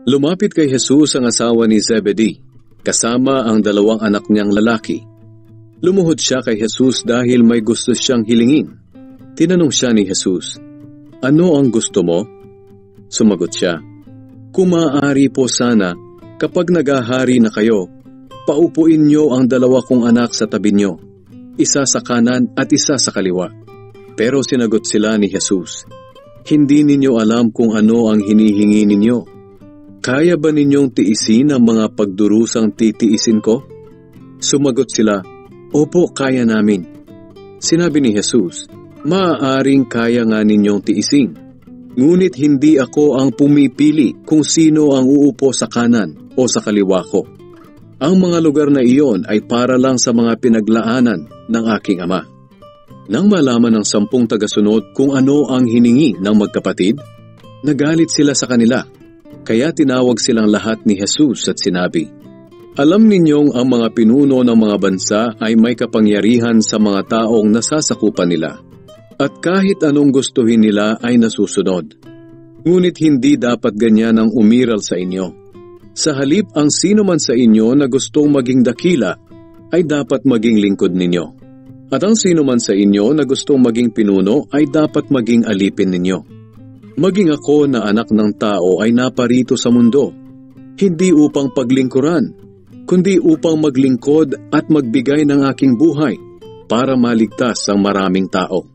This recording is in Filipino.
Lumapit kay Jesus ang asawa ni Zebedee, kasama ang dalawang anak niyang lalaki. Lumuhod siya kay Jesus dahil may gusto siyang hilingin. Tinanong siya ni Jesus, "Ano ang gusto mo?" Sumagot siya, "Kung maaari po sana, kapag naghahari na kayo, paupuin niyo ang dalawa kong anak sa tabi niyo, isa sa kanan at isa sa kaliwa." Pero sinagot sila ni Jesus, "Hindi ninyo alam kung ano ang hinihingi ninyo. Kaya ba ninyong tiisin ang mga pagdurusang titiisin ko?" Sumagot sila, "Opo, kaya namin." Sinabi ni Jesus, "Maaaring kaya nga ninyong tiisin. Ngunit hindi ako ang pumipili kung sino ang uupo sa kanan o sa kaliwa ko. Ang mga lugar na iyon ay para lang sa mga pinaglaanan ng aking Ama." Nang malaman ng 10 tagasunod kung ano ang hiningi ng magkapatid, nagalit sila sa kanila. Kaya tinawag silang lahat ni Jesus at sinabi, "Alam ninyong ang mga pinuno ng mga bansa ay may kapangyarihan sa mga taong nasasakupan nila. At kahit anong gustuhin nila ay nasusunod. Ngunit hindi dapat ganyan ang umiral sa inyo. Sa halip, ang sino man sa inyo na gustong maging dakila ay dapat maging lingkod ninyo. At ang sino man sa inyo na gustong maging pinuno ay dapat maging alipin ninyo. Maging ako na anak ng tao ay naparito sa mundo, hindi upang paglingkuran, kundi upang maglingkod at magbigay ng aking buhay para maligtas ang maraming tao."